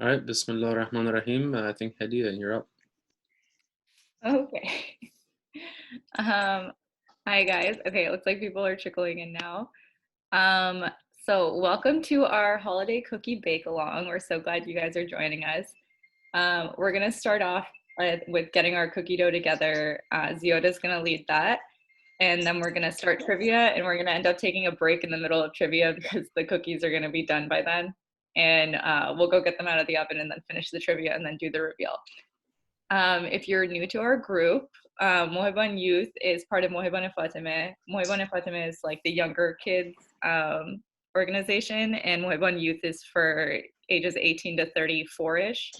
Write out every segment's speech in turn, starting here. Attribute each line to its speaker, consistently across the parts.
Speaker 1: All right, Bismillah ar-Rahman ar-Rahim. I think Hadiya, you're up.
Speaker 2: Okay. Um, Hi guys. Okay, it looks like people are trickling in now. Um, so welcome to our holiday cookie bake along. We're so glad you guys are joining us. We're gonna start off with getting our cookie dough together. Ziyoda's gonna lead that, and then we're gonna start trivia, and we're gonna end up taking a break in the middle of trivia because the cookies are gonna be done by then. And we'll go get them out of the oven and then finish the trivia and then do the reveal. If you're new to our group, MohebbanYouth is part of mohebban-e-fatemeh. Mohebban-e-fatemeh is like the younger kids organization, and MohebbanYouth is for ages 18 to 34-ish.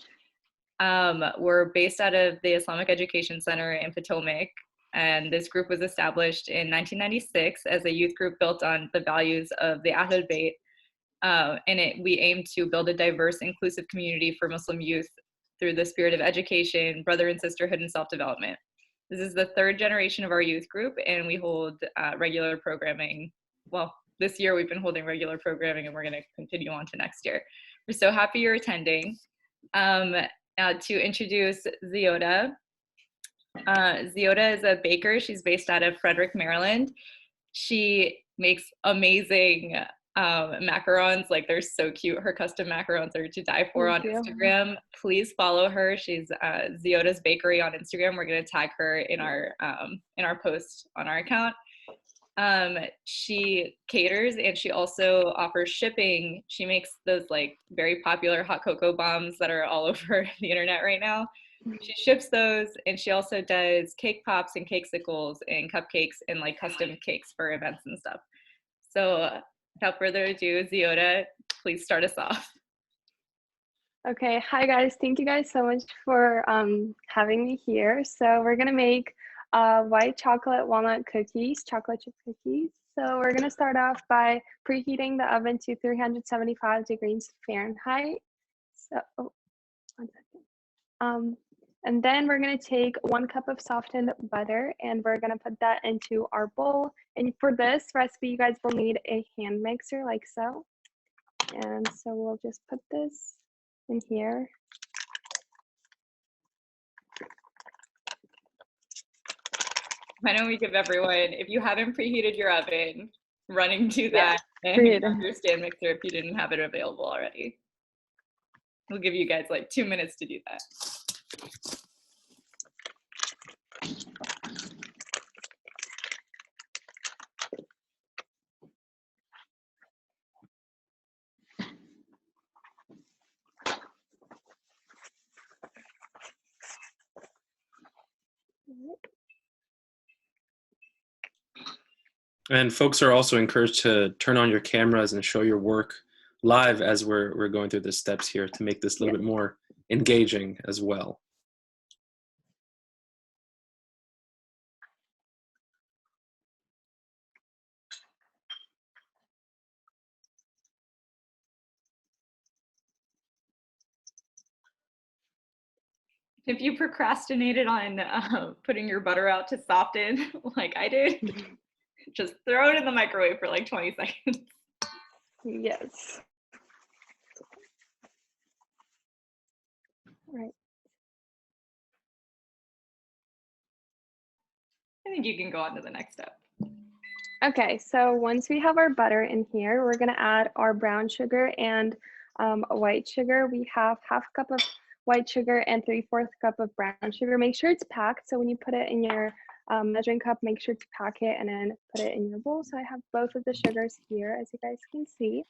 Speaker 2: We're based out of the Islamic Education Center in Potomac, and this group was established in 1996 as a youth group built on the values of the Ahlul Bayt. We aim to build a diverse, inclusive community for Muslim youth through the spirit of education, brother and sisterhood, and self-development. This is the third generation of our youth group, and we hold regular programming. Well, this year we've been holding regular programming, and we're going to continue on to next year. We're so happy you're attending. To introduce Ziyoda. Ziyoda is a baker. She's based out of Frederick, Maryland. She makes amazing macarons. Like, they're so cute. Her custom macarons are to die for on
Speaker 3: Thank you.
Speaker 2: Instagram. Please follow her. She's Ziyoda's Bakery on Instagram. We're going to tag her in our post on our account. She caters, and she also offers shipping. She makes those like very popular hot cocoa bombs that are all over the internet right now. She ships those, and she also does cake pops and cakesicles and cupcakes and like custom cakes for events and stuff. So without further ado, Ziyoda, please start us off.
Speaker 3: Okay, hi guys. Thank you guys so much for having me here. So we're gonna make white chocolate walnut cookies, chocolate chip cookies. So we're gonna start off by preheating the oven to 375 degrees Fahrenheit. So, oh, 1 second. And then we're gonna take 1 cup of softened butter, and we're gonna put that into our bowl. And for this recipe, you guys will need a hand mixer like so. And so we'll just put this in here.
Speaker 2: Why don't we give everyone, if you haven't preheated your oven, running to that and grab your stand mixer if you didn't have it available already. We'll give you guys like 2 minutes to do that.
Speaker 1: And folks are also encouraged to turn on your cameras and show your work live as we're going through the steps here to make this a little bit more engaging as well.
Speaker 2: If you procrastinated on putting your butter out to soften like I did, just throw it in the microwave for like 20 seconds.
Speaker 3: Yes. Right.
Speaker 2: I think you can go on to the next step.
Speaker 3: Okay, so once we have our butter in here, we're gonna add our brown sugar and white sugar. We have 1/2 cup of white sugar and 3/4 cup of brown sugar. Make sure it's packed. So when you put it in your measuring cup, make sure to pack it and then put it in your bowl. So I have both of the sugars here, as you guys can see.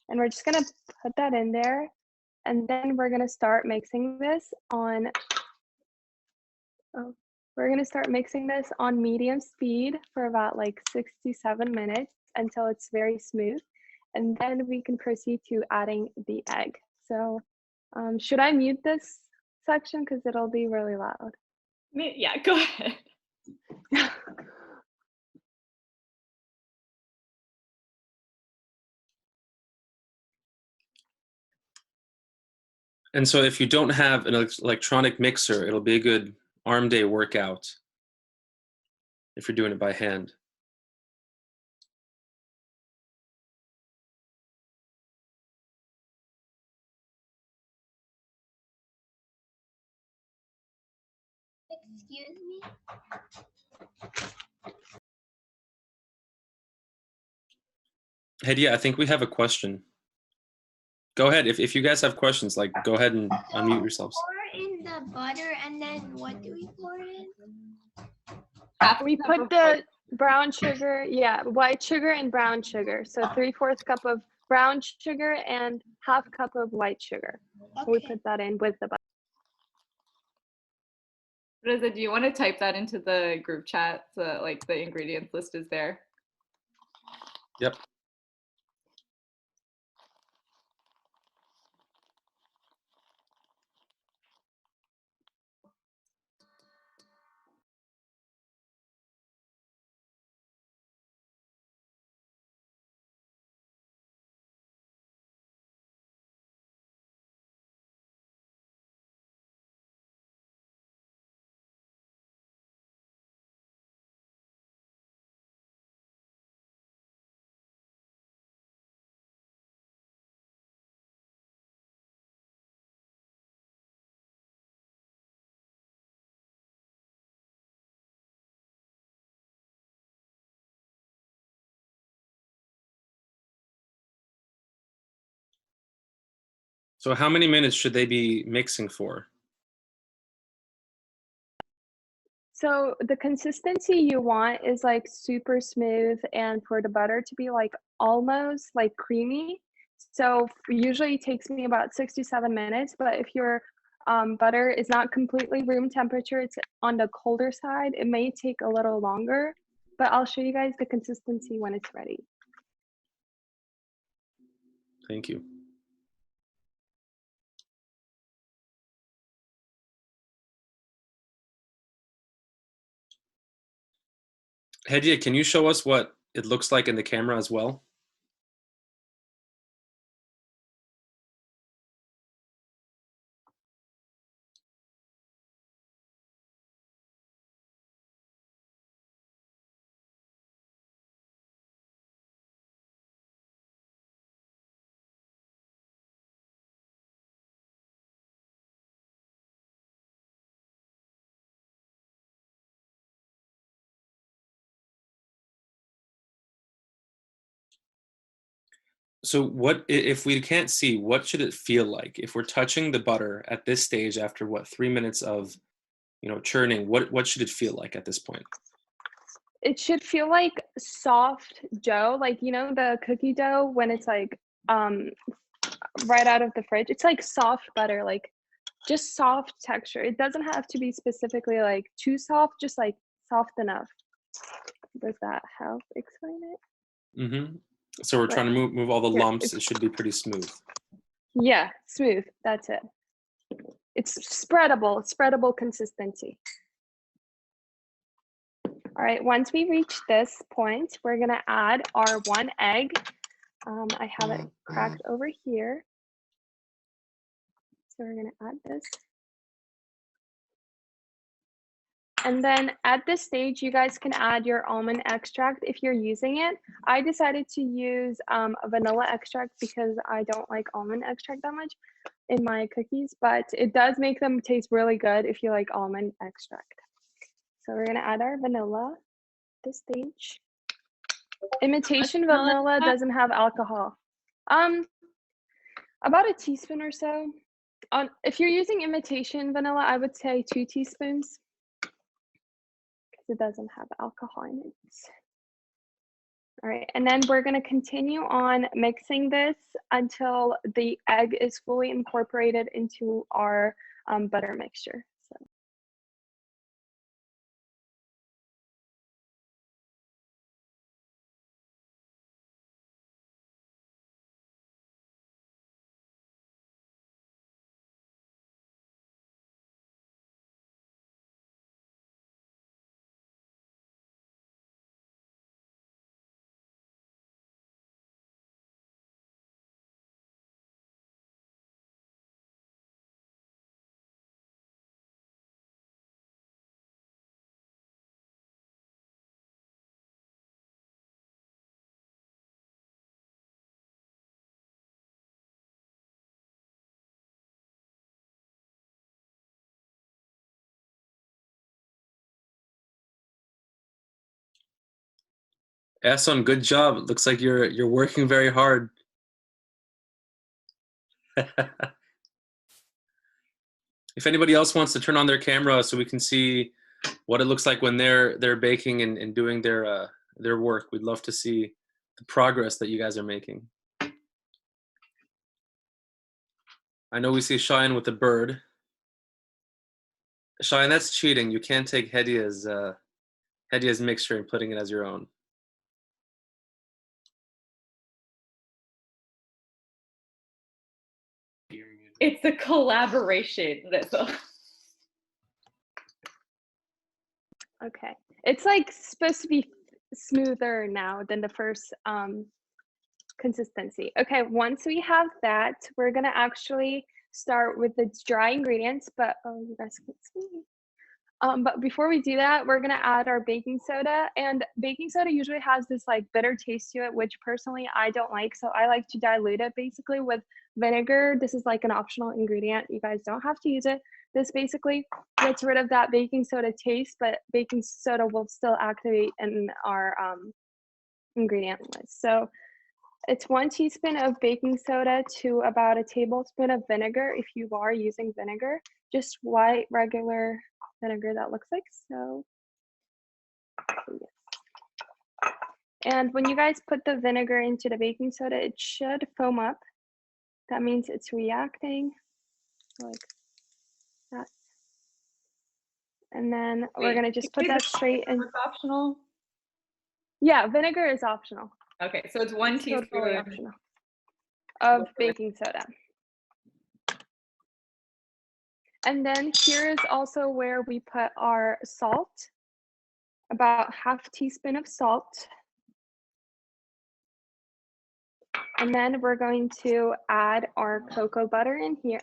Speaker 3: And we're just gonna put that in there. And then we're gonna start mixing this on, we're gonna start mixing this on medium speed for about like 67 minutes until it's very smooth. And then we can proceed to adding the egg. So should I mute this section? Because it'll be really loud.
Speaker 2: Yeah, go ahead.
Speaker 1: And so if you don't have an electronic mixer, it'll be a good arm day workout if you're doing it by hand.
Speaker 4: Excuse me?
Speaker 1: Hediya, I think we have a question. Go ahead. If you guys have questions, like go ahead and unmute yourselves.
Speaker 4: Pour in the butter and then what do we pour in?
Speaker 3: We put the brown sugar, white sugar and brown sugar. So 3/4 cup of brown sugar and 1/2 cup of white sugar.
Speaker 4: Okay.
Speaker 3: We put that in with the butter.
Speaker 2: Reza, do you want to type that into the group chat so like the ingredients list is there?
Speaker 1: Yep. So how many minutes should they be mixing for?
Speaker 3: So the consistency you want is like super smooth and for the butter to be like almost like creamy. So usually it takes me about 6 to 7 minutes, but if your butter is not completely room temperature, it's on the colder side, it may take a little longer, but I'll show you guys the consistency when it's ready.
Speaker 1: Thank you. Hediya, can you show us what it looks like in the camera as well? So what, if we can't see, what should it feel like? If we're touching the butter at this stage after what, 3 minutes of, churning, what should it feel like at this point?
Speaker 3: It should feel like soft dough, like the cookie dough when it's like right out of the fridge. It's like soft butter, like just soft texture. It doesn't have to be specifically like too soft, just like soft enough. Does that help explain it?
Speaker 1: Mm-hmm. So we're trying to move all the lumps. It should be pretty smooth.
Speaker 3: Yeah, smooth. That's it. It's spreadable consistency. All right, once we reach this point, we're gonna add our 1 egg. I have it cracked over here. So we're gonna add this. And then at this stage, you guys can add your almond extract if you're using it. I decided to use a vanilla extract because I don't like almond extract that much in my cookies, but it does make them taste really good if you like almond extract. So we're gonna add our vanilla at this stage. Imitation vanilla doesn't have alcohol. About a teaspoon or so. If you're using imitation vanilla, I would say 2 teaspoons. It doesn't have alcohol in it. All right, and then we're going to continue on mixing this until the egg is fully incorporated into our butter mixture.
Speaker 1: Ehsan, good job. Looks like you're working very hard. If anybody else wants to turn on their camera so we can see what it looks like when they're baking and doing their work, we'd love to see the progress that you guys are making. I know we see Cheyenne with the bird. Cheyenne, that's cheating. You can't take Hedia's mixture and putting it as your own.
Speaker 2: It's a collaboration. That's all.
Speaker 3: Okay, it's like supposed to be smoother now than the first consistency. Okay, once we have that, we're gonna actually start with the dry ingredients, but oh, you guys can see. But before we do that, we're gonna add our baking soda, and baking soda usually has this like bitter taste to it, which personally I don't like. So I like to dilute it basically with vinegar. This is like an optional ingredient. You guys don't have to use it. This basically gets rid of that baking soda taste, but baking soda will still activate in our ingredient list. So it's 1 teaspoon of baking soda to about a tablespoon of vinegar if you are using vinegar, just white regular vinegar that looks like so. Yes. And when you guys put the vinegar into the baking soda, it should foam up. That means it's reacting like that. And then we're gonna just put that straight in.
Speaker 2: It's optional.
Speaker 3: Yeah, vinegar is optional.
Speaker 2: Okay, so it's 1 teaspoon
Speaker 3: Totally optional of baking soda. And then here is also where we put our salt, about ½ teaspoon of salt. And then we're going to add our cocoa butter in here.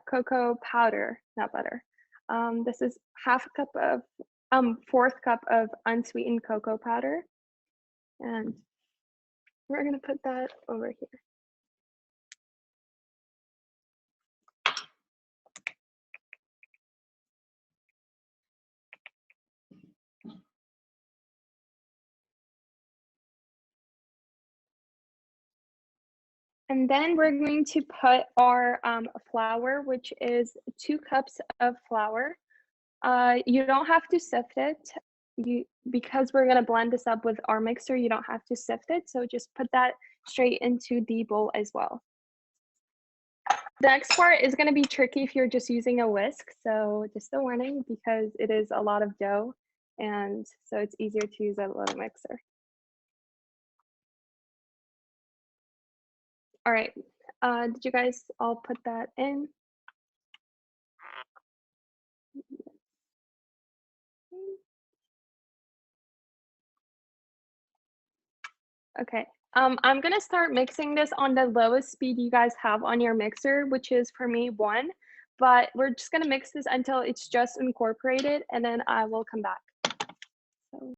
Speaker 3: Cocoa powder, not butter. This is fourth cup of unsweetened cocoa powder. And we're gonna put that over here. And then we're going to put our flour, which is 2 cups of flour. You don't have to sift it. Because we're going to blend this up with our mixer, you don't have to sift it. So just put that straight into the bowl as well. The next part is going to be tricky if you're just using a whisk. So just a warning, because it is a lot of dough. And so it's easier to use a little mixer. All right, did you guys all put that in? Okay, I'm gonna start mixing this on the lowest speed you guys have on your mixer, which is for me 1, but we're just gonna mix this until it's just incorporated, and then I will come back. So.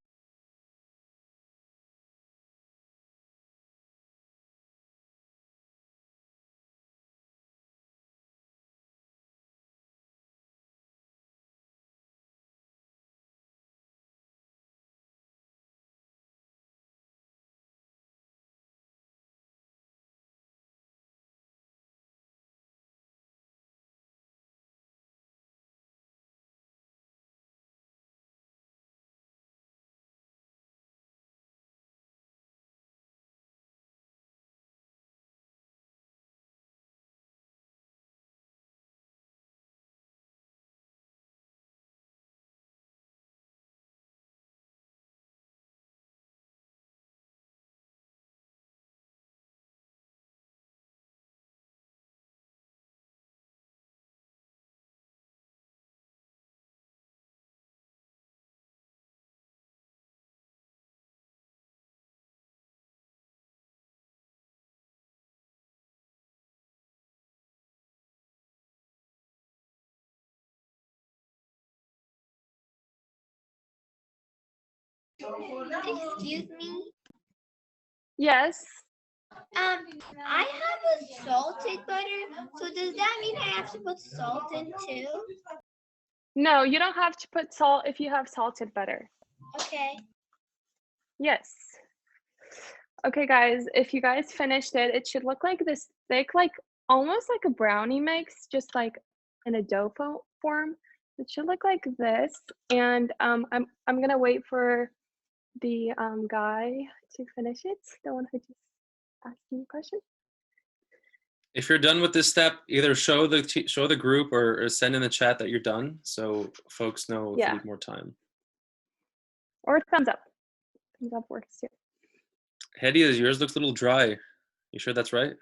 Speaker 4: Excuse me.
Speaker 3: Yes.
Speaker 4: I have a salted butter, so does that mean I have to put salt in too?
Speaker 3: No, you don't have to put salt if you have salted butter.
Speaker 4: Okay.
Speaker 3: Yes. Okay, guys, if you guys finished it, it should look like this thick, like almost like a brownie mix, just like in a dough form. It should look like this. And I'm gonna wait for the guy to finish it, the one who just asked me a question.
Speaker 1: If you're done with this step, either show the group or send in the chat that you're done, so folks know if you need more time.
Speaker 3: Or thumbs up. Thumbs up works too.
Speaker 1: Hediya, yours looks a little dry. You sure that's right?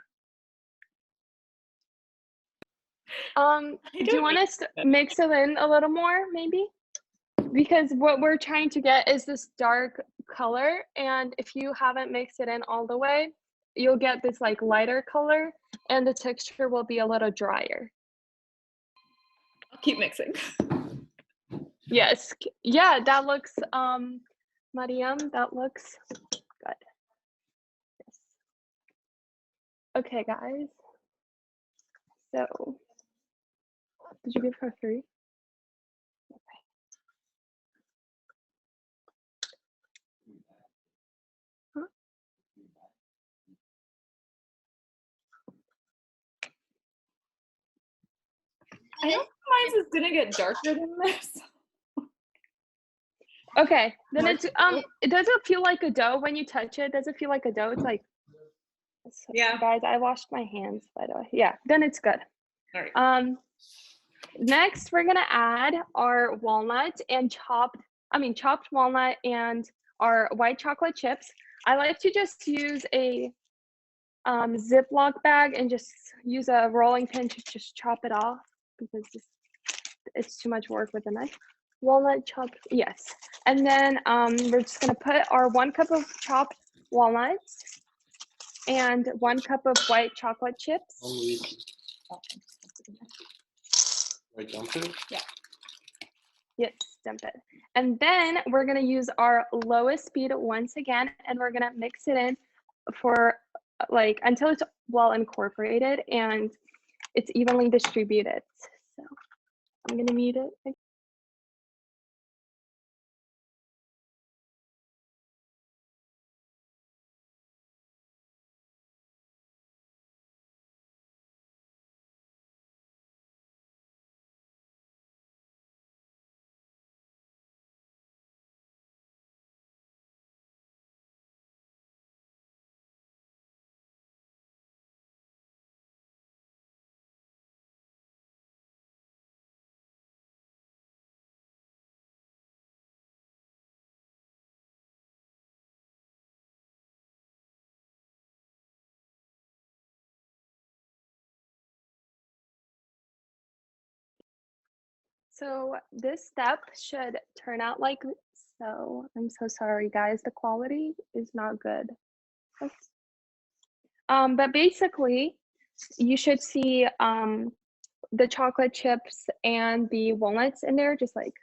Speaker 3: Do you want us to mix it in a little more, maybe? Because what we're trying to get is this dark color, and if you haven't mixed it in all the way, you'll get this like lighter color, and the texture will be a little drier.
Speaker 2: I'll keep mixing.
Speaker 3: Yes. Yeah, that looks, Mariam, that looks good. Yes. Okay, guys. So, did you give her 3?
Speaker 2: I don't think mine is gonna get darker than this.
Speaker 3: Okay, then it's it doesn't feel like a dough when you touch it. Does it feel like a dough? It's like,
Speaker 2: yeah.
Speaker 3: Guys, I washed my hands, by the way. Yeah, then it's good.
Speaker 2: All right.
Speaker 3: Next we're gonna add our walnut and chopped walnut and our white chocolate chips. I like to just use a Ziploc bag and just use a rolling pin to just chop it off because it's too much work with a knife. Walnut chopped, yes. And then we're just gonna put our 1 cup of chopped walnuts and 1 cup of white chocolate chips.
Speaker 1: Wait, dump it?
Speaker 2: Yeah.
Speaker 3: Yes, dump it. And then we're gonna use our lowest speed once again, and we're gonna mix it in for like until it's well incorporated and it's evenly distributed. So I'm gonna mute it. So this step should turn out like so. I'm so sorry, guys. The quality is not good. But basically, you should see the chocolate chips and the walnuts in there, just like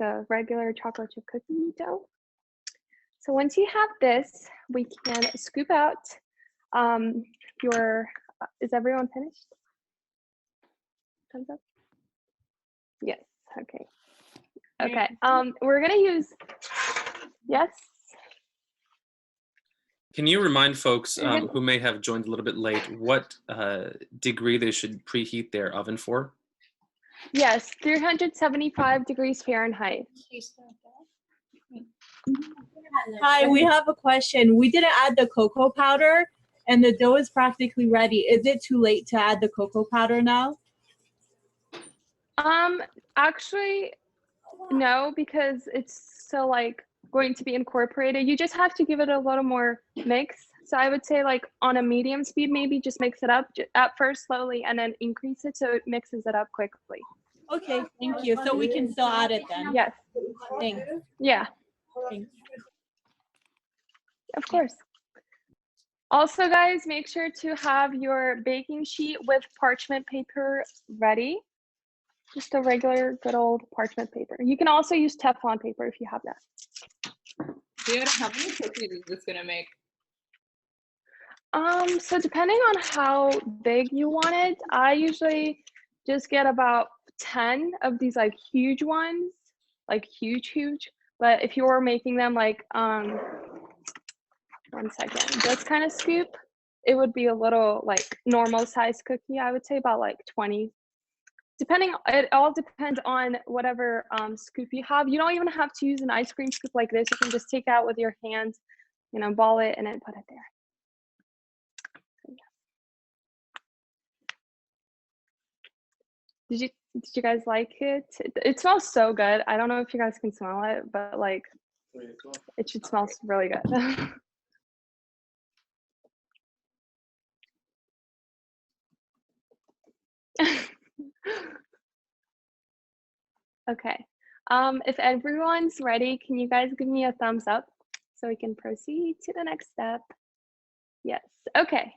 Speaker 3: a regular chocolate chip cookie dough. So once you have this, we can scoop out your. Is everyone finished? Thumbs up. Yes. Okay. Okay. We're gonna use. Yes.
Speaker 1: Can you remind folks who may have joined a little bit late what degree they should preheat their oven for?
Speaker 3: Yes, 375 degrees Fahrenheit.
Speaker 5: Hi, we have a question. We didn't add the cocoa powder and the dough is practically ready. Is it too late to add the cocoa powder now?
Speaker 3: Actually, no, because it's still like going to be incorporated. You just have to give it a little more mix. So I would say like on a medium speed, maybe just mix it up at first slowly and then increase it so it mixes it up quickly.
Speaker 5: Okay, thank you. So we can still add it then?
Speaker 3: Yes.
Speaker 5: Thanks.
Speaker 3: Yeah.
Speaker 5: Thanks.
Speaker 3: Of course. Also, guys, make sure to have your baking sheet with parchment paper ready. Just a regular, good old parchment paper. You can also use Teflon paper if you have that.
Speaker 2: Ziyoda, how many cookies is this gonna make?
Speaker 3: So depending on how big you want it, I usually just get about 10 of these like huge ones, like huge. But if you were making them like 1 second. This kind of scoop, it would be a little like normal size cookie. I would say about like 20. Depending, it all depends on whatever scoop you have. You don't even have to use an ice cream scoop like this. You can just take it out with your hands, you know, ball it and then put it there. Did you guys like it? It smells so good. I don't know if you guys can smell it, but like it should smell really good. Okay. If everyone's ready, can you guys give me a thumbs up so we can proceed to the next step? Yes. Okay.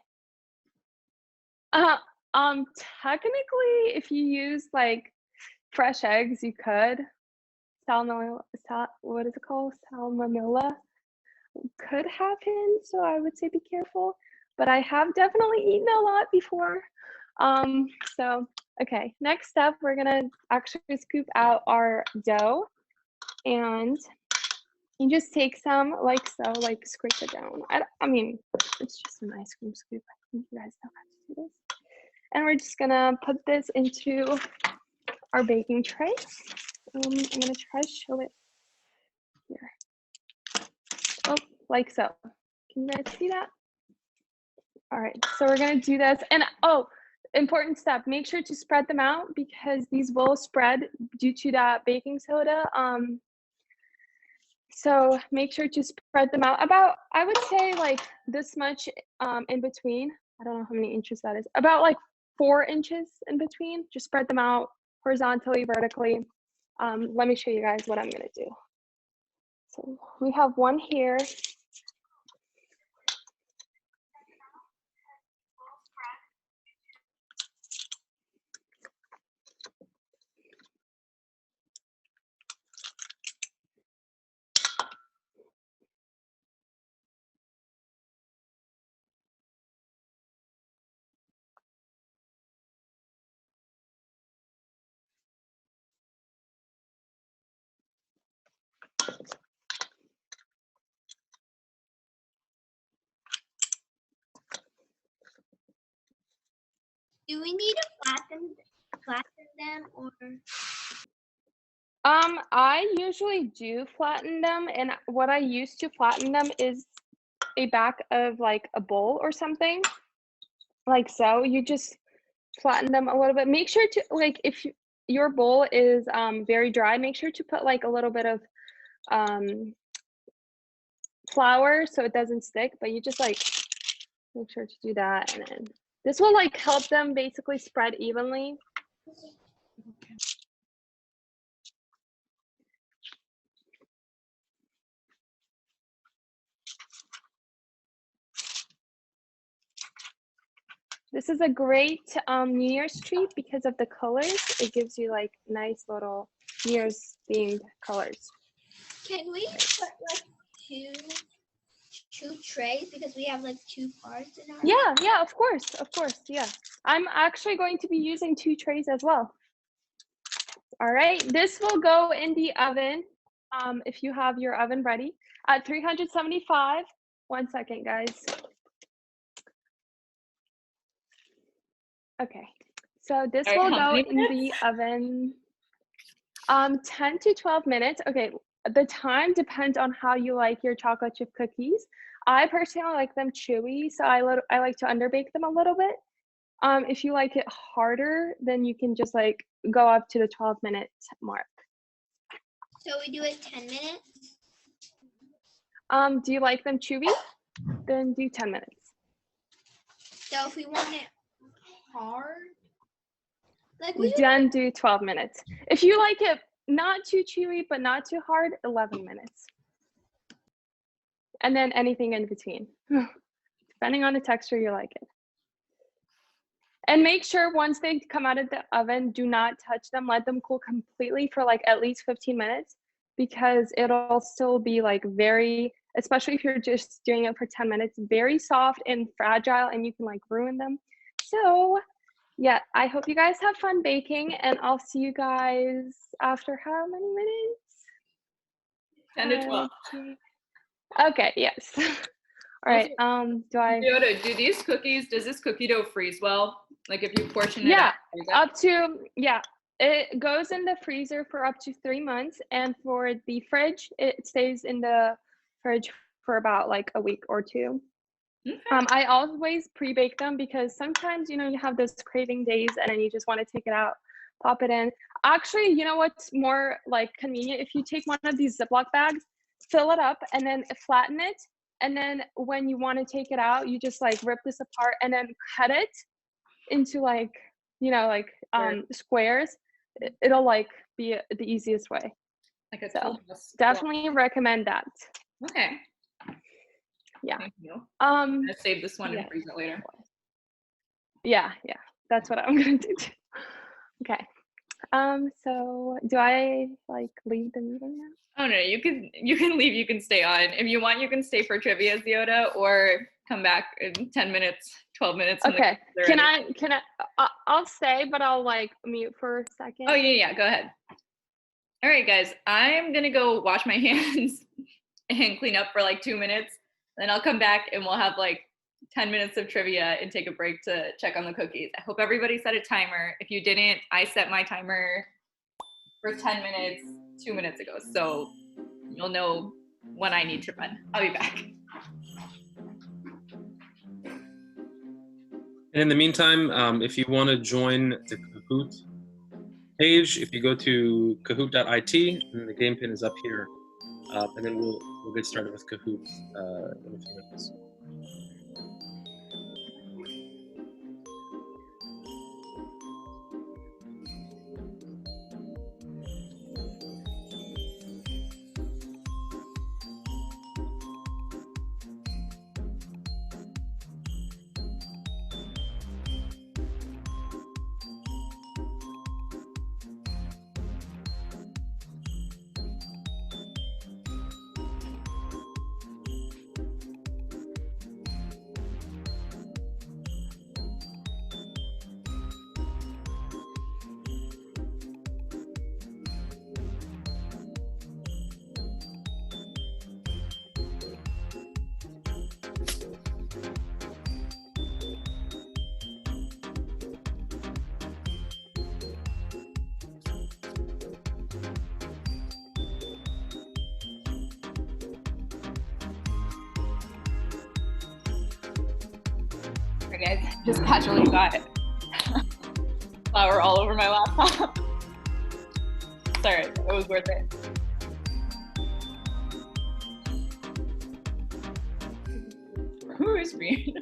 Speaker 3: Technically, if you use like fresh eggs, you could. Salmonella, what is it called? Salmonella could happen, so I would say be careful. But I have definitely eaten a lot before. So, okay, next step, we're gonna actually scoop out our dough, and you just take some like so, like scrape it down. I mean, it's just an ice cream scoop. I think you guys know how to do this. And we're just gonna put this into our baking tray. I'm gonna try to show it here. Oh, like so. Can you guys see that? All right, so we're gonna do this. And oh, important step, make sure to spread them out because these will spread due to that baking soda. So make sure to spread them out about, I would say like this much in between. I don't know how many inches that is. About like 4 inches in between. Just spread them out horizontally, vertically. Let me show you guys what I'm gonna do. So we have one here.
Speaker 4: Do we need to flatten them or?
Speaker 3: I usually do flatten them, and what I use to flatten them is a back of like a bowl or something, like so. You just flatten them a little bit. Make sure to like if your bowl is very dry, make sure to put like a little bit of flour so it doesn't stick. But you just like make sure to do that, and then this will like help them basically spread evenly. This is a great New Year's treat because of the colors. It gives you like nice little New Year's themed colors.
Speaker 4: Can we put like two trays because we have like 2 parts in our?
Speaker 3: Yeah, of course, yeah. I'm actually going to be using 2 trays as well. All right, this will go in the oven if you have your oven ready at 375. 1 second, guys. Okay, so this will go in the oven 10 to 12 minutes. Okay, the time depends on how you like your chocolate chip cookies. I personally like them chewy, so I like to underbake them a little bit. If you like it harder, then you can just like go up to the 12-minute mark.
Speaker 4: So we do it 10 minutes?
Speaker 3: Do you like them chewy? Then do 10 minutes.
Speaker 4: So if we want it hard, like
Speaker 3: then do 12 minutes. If you like it not too chewy but not too hard, 11 minutes. And then anything in between, depending on the texture you like it. And make sure once they come out of the oven, do not touch them. Let them cool completely for like at least 15 minutes because it'll still be like very, especially if you're just doing it for 10 minutes, very soft and fragile and you can like ruin them. So yeah, I hope you guys have fun baking and I'll see you guys after how many minutes?
Speaker 2: 10 to 12.
Speaker 3: Okay, yes. All right. Do I?
Speaker 2: Ziyoda, does this cookie dough freeze well? Like if you portion it
Speaker 3: Yeah,
Speaker 2: out? freeze it?
Speaker 3: up to, yeah. It goes in the freezer for up to 3 months, and for the fridge, it stays in the fridge for about like a week or two.
Speaker 2: Okay.
Speaker 3: I always pre-bake them because sometimes, you know, you have those craving days and then you just want to take it out, pop it in. Actually, you know what's more like convenient? If you take one of these Ziploc bags, fill it up and then flatten it. And then when you want to take it out, you just like rip this apart and then cut it into like, you know, like squares. It'll like be the easiest way.
Speaker 2: Like a
Speaker 3: So
Speaker 2: toolbox.
Speaker 3: definitely recommend that.
Speaker 2: Okay.
Speaker 3: Yeah.
Speaker 2: Thank you. I'm gonna save this one
Speaker 3: yeah.
Speaker 2: and freeze it later.
Speaker 3: Yeah, that's what I'm gonna do too. Okay. So do I like leave the meeting now?
Speaker 2: Oh no, you can leave, you can stay on. If you want, you can stay for trivia, Ziyoda, or come back in 10 minutes, 12 minutes.
Speaker 3: Okay. I'll stay, but I'll like mute for a second.
Speaker 2: Oh yeah, go ahead. All right, guys, I'm gonna go wash my hands and clean up for like 2 minutes. Then I'll come back and we'll have like 10 minutes of trivia and take a break to check on the cookies. I hope everybody set a timer. If you didn't, I set my timer for 10 minutes 2 minutes ago. So you'll know when I need to run. I'll be back.
Speaker 1: And in the meantime, if you want to join the Kahoot page, if you go to kahoot.it, and the game pin is up here, and then we'll get started with Kahoot in a few minutes.
Speaker 2: Guys, just casually got flour all over my laptop. Sorry, it was worth it. Who is me?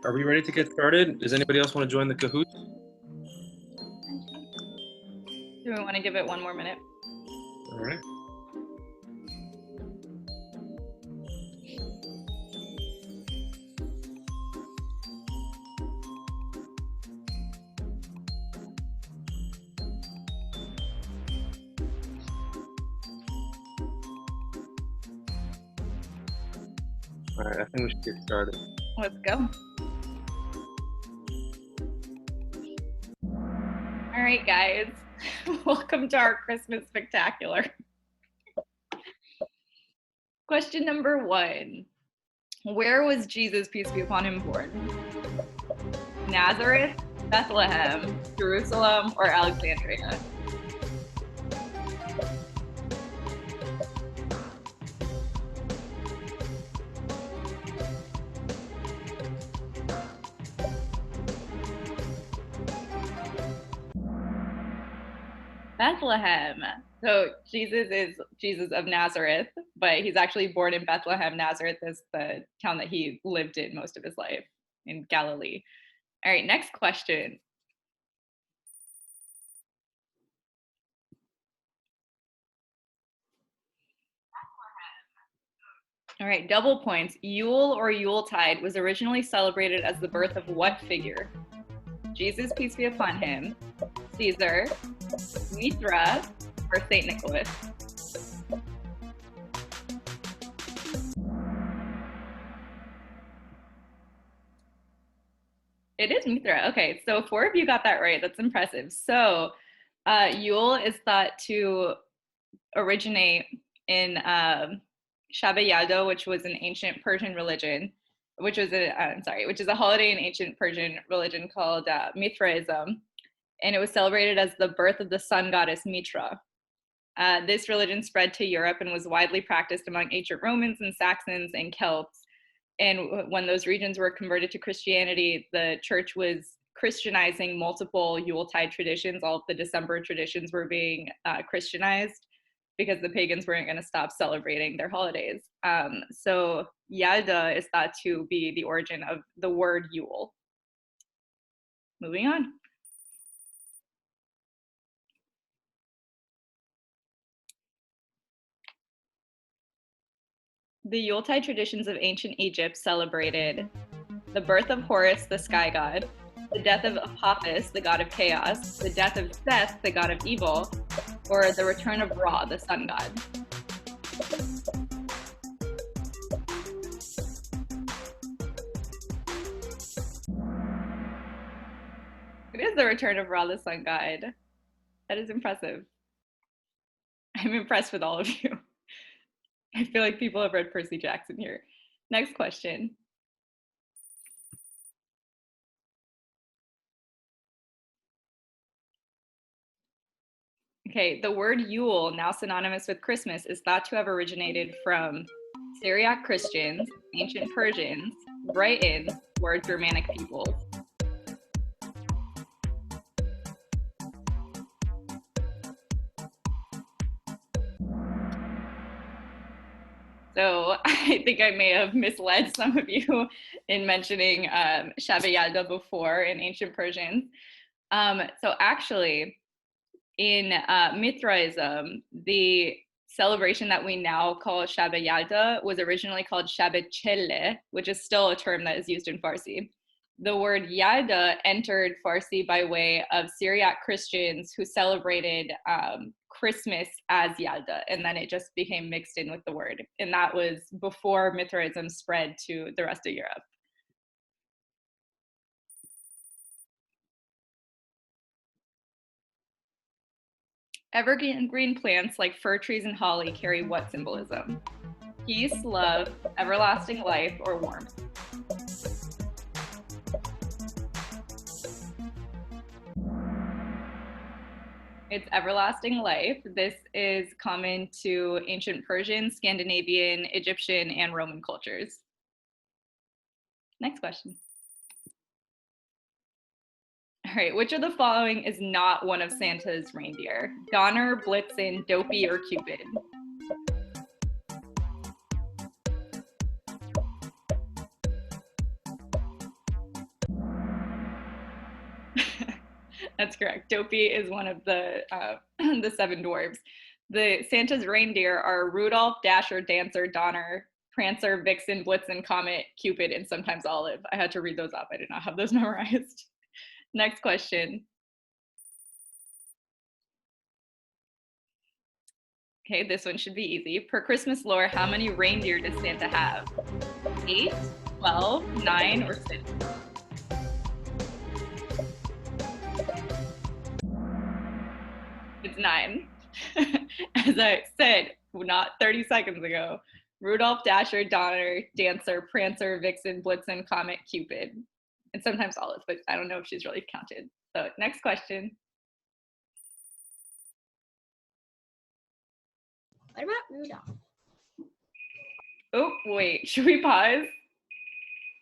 Speaker 1: Are we ready to get started? Does anybody else want to join the Kahoot?
Speaker 2: Do we want to give it one more minute?
Speaker 1: All right. All right, I think we should get started.
Speaker 2: Let's go. All right, guys. Welcome to our Christmas spectacular. Question number 1. Where was Jesus, peace be upon him, born? Nazareth, Bethlehem, Jerusalem, or Alexandria? Bethlehem. So Jesus is Jesus of Nazareth, but he's actually born in Bethlehem. Nazareth is the town that he lived in most of his life in Galilee. All right, next question. All right, double points. Yule or Yuletide was originally celebrated as the birth of what figure? Jesus, peace be upon him, Caesar, Mithra, or Saint Nicholas? It is Mithra. Okay, so 4 of you got that right. That's impressive. So Yule is thought to originate in Shaba Yado, which was an ancient Persian religion, which is a holiday in ancient Persian religion called Mithraism, and it was celebrated as the birth of the sun goddess Mitra. This religion spread to Europe and was widely practiced among ancient Romans and Saxons and Celts. And when those regions were converted to Christianity, the church was Christianizing multiple Yuletide traditions. All of the December traditions were being Christianized because the pagans weren't going to stop celebrating their holidays. So Yalda is thought to be the origin of the word Yule. Moving on. The Yuletide traditions of ancient Egypt celebrated the birth of Horus, the sky god, the death of Apophis, the god of chaos, the death of Seth, the god of evil, or the return of Ra, the sun god. It is the return of Ra, the sun god. That is impressive. I'm impressed with all of you. I feel like people have read Percy Jackson here. Next question. Okay, the word Yule, now synonymous with Christmas, is thought to have originated from Syriac Christians, ancient Persians, Britons, or Germanic peoples. So I think I may have misled some of you in mentioning Shaba Yalda before in ancient Persian. So actually, in Mithraism, the celebration that we now call Shaba Yalda was originally called Shaba Chelle, which is still a term that is used in Farsi. The word Yalda entered Farsi by way of Syriac Christians who celebrated Christmas as Yalda, and then it just became mixed in with the word. And that was before Mithraism spread to the rest of Europe. Evergreen plants like fir trees and holly carry what symbolism? Peace, love, everlasting life, or warmth? It's everlasting life. This is common to ancient Persian, Scandinavian, Egyptian, and Roman cultures. Next question. All right, which of the following is not one of Santa's reindeer? Donner, Blitzen, Dopey, or Cupid? That's correct. Dopey is one of the 7 dwarves. The Santa's reindeer are Rudolph, Dasher, Dancer, Donner, Prancer, Vixen, Blitzen, Comet, Cupid, and sometimes Olive. I had to read those off. I did not have those memorized. Next question. Okay, this one should be easy. Per Christmas lore, how many reindeer does Santa have? 8, 12, 9, or 6? It's 9. As I said, not 30 seconds ago, Rudolph, Dasher, Donner, Dancer, Prancer, Vixen, Blitzen, Comet, Cupid, and sometimes Olive, but I don't know if she's really counted. So next question.
Speaker 4: What about Rudolph?
Speaker 2: Oh, wait, should we pause?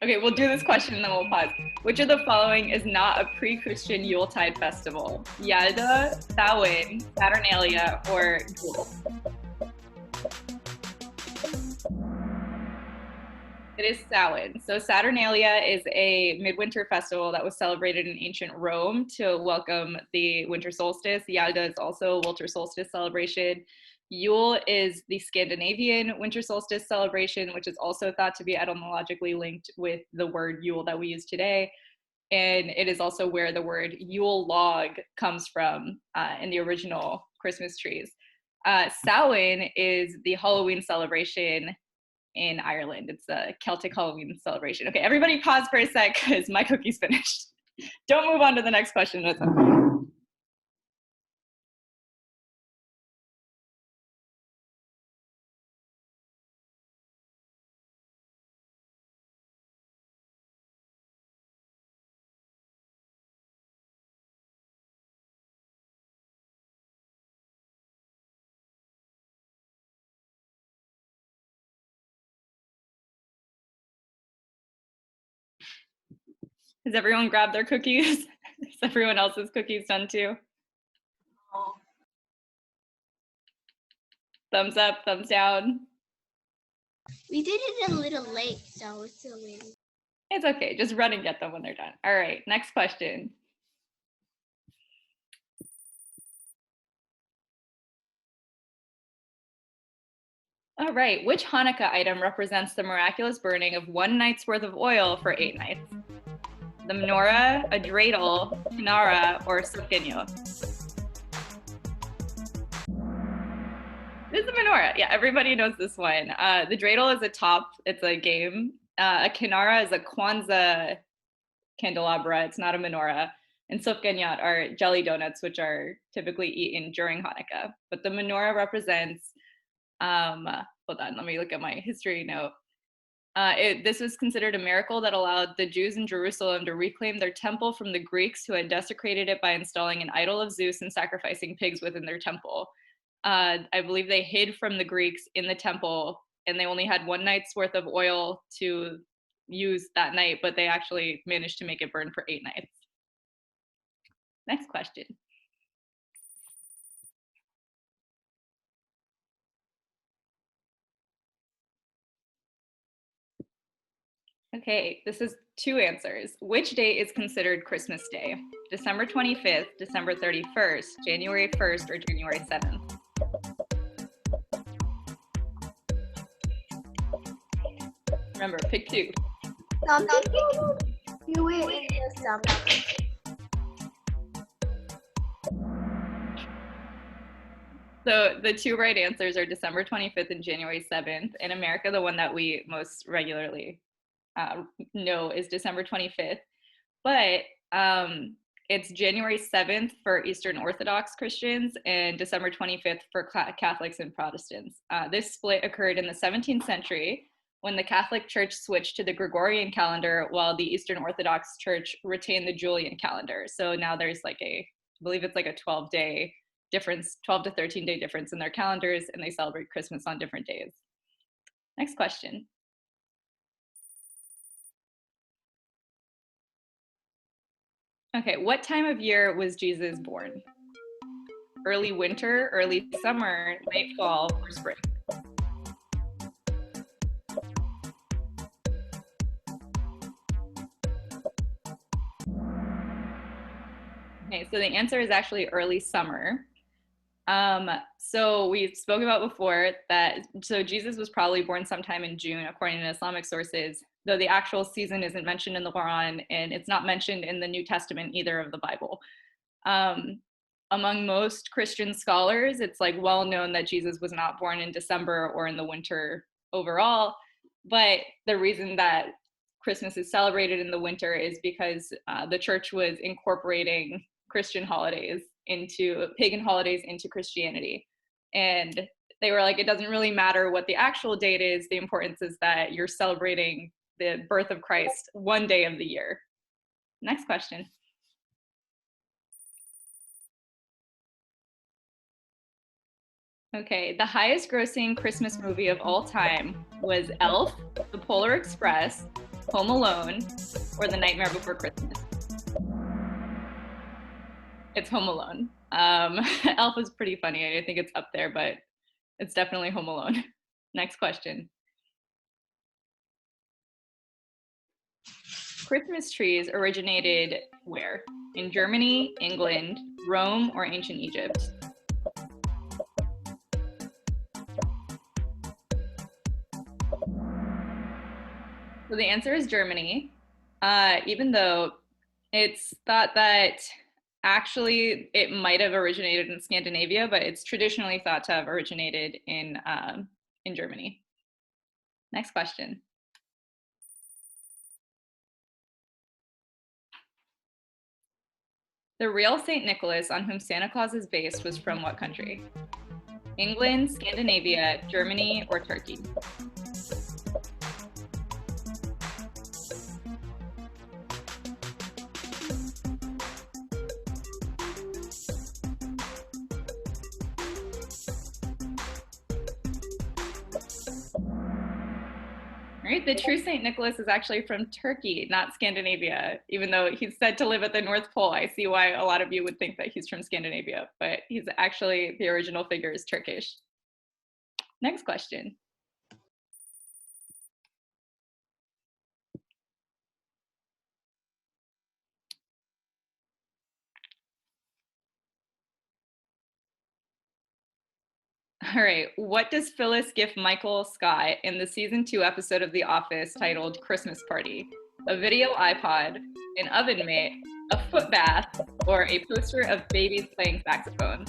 Speaker 2: Okay, we'll do this question and then we'll pause. Which of the following is not a pre-Christian Yuletide festival? Yalda, Samhain, Saturnalia, or Yule? It It is Samhain. So Saturnalia is a midwinter festival that was celebrated in ancient Rome to welcome the winter solstice. Ziyoda is also a winter solstice celebration. Yule is the Scandinavian winter solstice celebration, which is also thought to be etymologically linked with the word Yule that we use today. And it is also where the word Yule log comes from in the original Christmas trees. Samhain is the Halloween celebration in Ireland. It's a Celtic Halloween celebration. Okay, everybody pause for a sec because my cookie's finished. Don't move on to the next question. That's okay. Has everyone grabbed their cookies? Is everyone else's cookies done too? Thumbs up, thumbs down.
Speaker 4: We did it a little late, so we're still waiting.
Speaker 2: It's okay, just run and get them when they're done. All right, next question. All right, which Hanukkah item represents the miraculous burning of 1 night's worth of oil for 8 nights? The menorah, a dreidel, kinara, or sufganiyot? This is the menorah. Yeah, everybody knows this one. The dreidel is a top. It's a game. A kinara is a Kwanzaa candelabra. It's not a menorah. And sufganiyot are jelly donuts, which are typically eaten during Hanukkah. But the menorah represents, hold on, let me look at my history note. This was considered a miracle that allowed the Jews in Jerusalem to reclaim their temple from the Greeks who had desecrated it by installing an idol of Zeus and sacrificing pigs within their temple. I believe they hid from the Greeks in the temple, and they only had 1 night's worth of oil to use that night, but they actually managed to make it burn for 8 nights. Next question. Okay, this is 2 answers. Which day is considered Christmas Day? December 25th, December 31st, January 1st, or January 7th? Remember, pick 2.
Speaker 4: You wait.
Speaker 2: So the 2 right answers are December 25th and January 7th. In America, the one that we most regularly know is December 25th, but it's January 7th for Eastern Orthodox Christians and December 25th for Catholics and Protestants. This split occurred in the 17th century when the Catholic Church switched to the Gregorian calendar while the Eastern Orthodox Church retained the Julian calendar. So now there's like I believe it's like a 12-day difference, 12 to 13-day difference in their calendars, and they celebrate Christmas on different days. Next question. Okay, what time of year was Jesus born? Early winter, early summer, late fall, or spring? Okay, so the answer is actually early summer. So we've spoken about before that, so Jesus was probably born sometime in June, according to Islamic sources, though the actual season isn't mentioned in the Quran, and it's not mentioned in the New Testament either of the Bible. Among most Christian scholars, it's like well known that Jesus was not born in December or in the winter overall, but the reason that Christmas is celebrated in the winter is because the church was incorporating Christian holidays into pagan holidays into Christianity. And they were like, it doesn't really matter what the actual date is. The importance is that you're celebrating the birth of Christ 1 day of the year. Next question. Okay, the highest grossing Christmas movie of all time was Elf, The Polar Express, Home Alone, or The Nightmare Before Christmas. It's Home Alone. Elf is pretty funny. I think it's up there, but it's definitely Home Alone. Next question. Christmas trees originated where? In Germany, England, Rome, or ancient Egypt? So the answer is Germany, even though it's thought that actually it might have originated in Scandinavia, but it's traditionally thought to have originated in Germany. Next question. The real St. Nicholas on whom Santa Claus is based was from what country? England, Scandinavia, Germany, or Turkey? Right, the true St. Nicholas is actually from Turkey, not Scandinavia. Even though he's said to live at the North Pole, I see why a lot of you would think that he's from Scandinavia, but he's actually, the original figure is Turkish. Next question. All right, what does Phyllis gift Michael Scott in the season 2 episode of The Office titled Christmas Party? A video iPod, an oven mitt, a foot bath, or a poster of babies playing saxophone?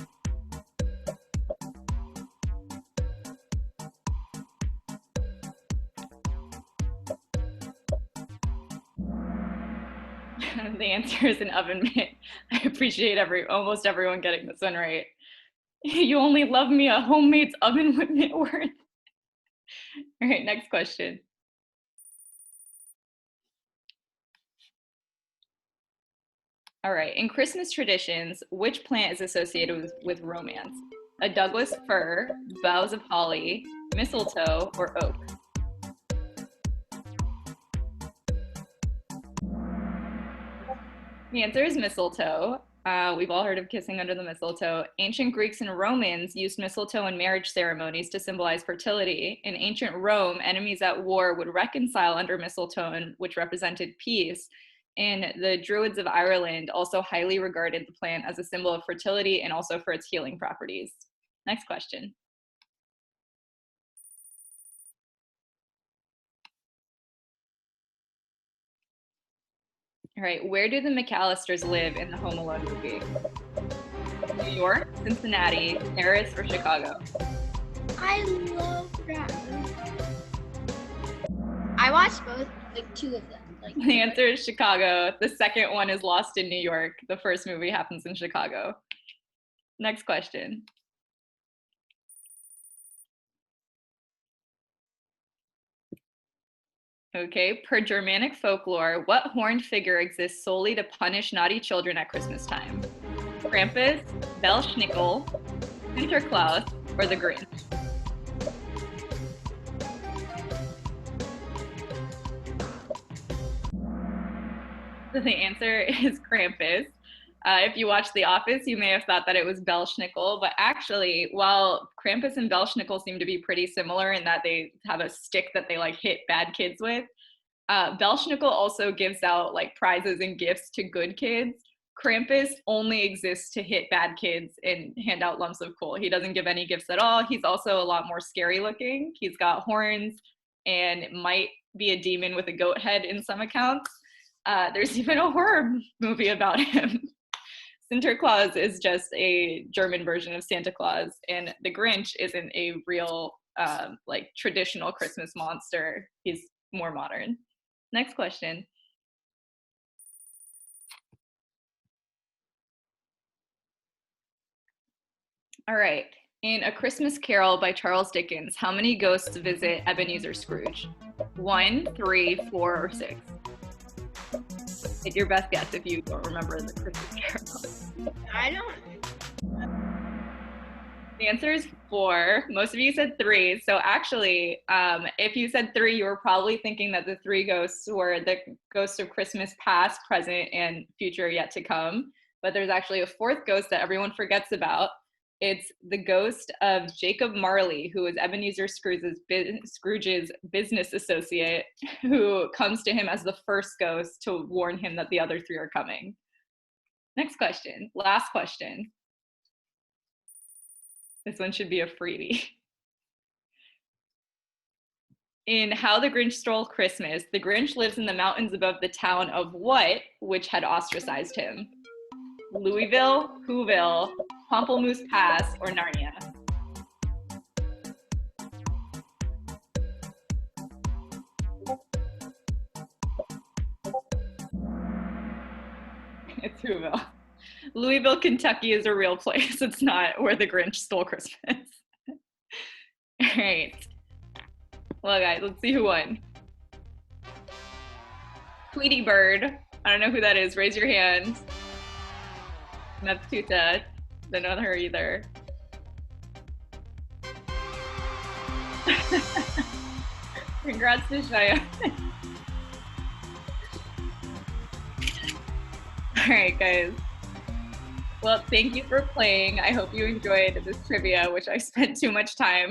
Speaker 2: The answer is an oven mitt. I appreciate almost everyone getting this one right. You only love me a homemade's oven mitt worth. All right, next question. All right, in Christmas traditions, which plant is associated with romance? A Douglas fir, boughs of holly, mistletoe, or oak? The answer is mistletoe. We've all heard of kissing under the mistletoe. Ancient Greeks and Romans used mistletoe in marriage ceremonies to symbolize fertility. In ancient Rome, enemies at war would reconcile under mistletoe, which represented peace. And the Druids of Ireland also highly regarded the plant as a symbol of fertility and also for its healing properties. Next question. All right, where do the McAllisters live in the Home Alone movie? New York, Cincinnati, Paris, or Chicago?
Speaker 4: I love that movie. I watched both, like 2 of them.
Speaker 2: The answer is Chicago. The second one is Lost in New York. The first movie happens in Chicago. Next question. Okay, per Germanic folklore, what horned figure exists solely to punish naughty children at Christmas time? Krampus, Belsnickel, Sinterklaas, or the Grinch? So the answer is Krampus. If you watch The Office, you may have thought that it was Belsnickel, but actually, while Krampus and Belsnickel seem to be pretty similar in that they have a stick that they like hit bad kids with, Belsnickel also gives out like prizes and gifts to good kids. Krampus only exists to hit bad kids and hand out lumps of coal. He doesn't give any gifts at all. He's also a lot more scary looking. He's got horns and might be a demon with a goat head in some accounts. There's even a horror movie about him. Sinterklaas is just a German version of Santa Claus, and the Grinch isn't a real like traditional Christmas monster. He's more modern. Next question. All right. In A Christmas Carol by Charles Dickens, how many ghosts visit Ebenezer Scrooge? 1, 3, 4, or 6? Take your best guess if you don't remember the Christmas Carol.
Speaker 4: I don't.
Speaker 2: The answer is 4. Most of you said 3. So actually, if you said 3, you were probably thinking that the 3 ghosts were the ghosts of Christmas past, present, and future yet to come. But there's actually a 4th ghost that everyone forgets about. It's the ghost of Jacob Marley, who is Ebenezer Scrooge's business associate, who comes to him as the first ghost to warn him that the other three are coming. Next question, last question. This one should be a freebie. In How the Grinch Stole Christmas, the Grinch lives in the mountains above the town of what, which had ostracized him? Louisville, Whoville, Pamplemousse Pass, or Narnia? It's Whoville. Louisville, Kentucky is a real place. It's not where the Grinch stole Christmas. All right. Well, guys, let's see who won. Tweety Bird. I don't know who that is. Raise your hand. And that's Tuta. Don't know her either. Congrats to Shaya. All right, guys. Well, thank you for playing. I hope you enjoyed this trivia, which I spent too much time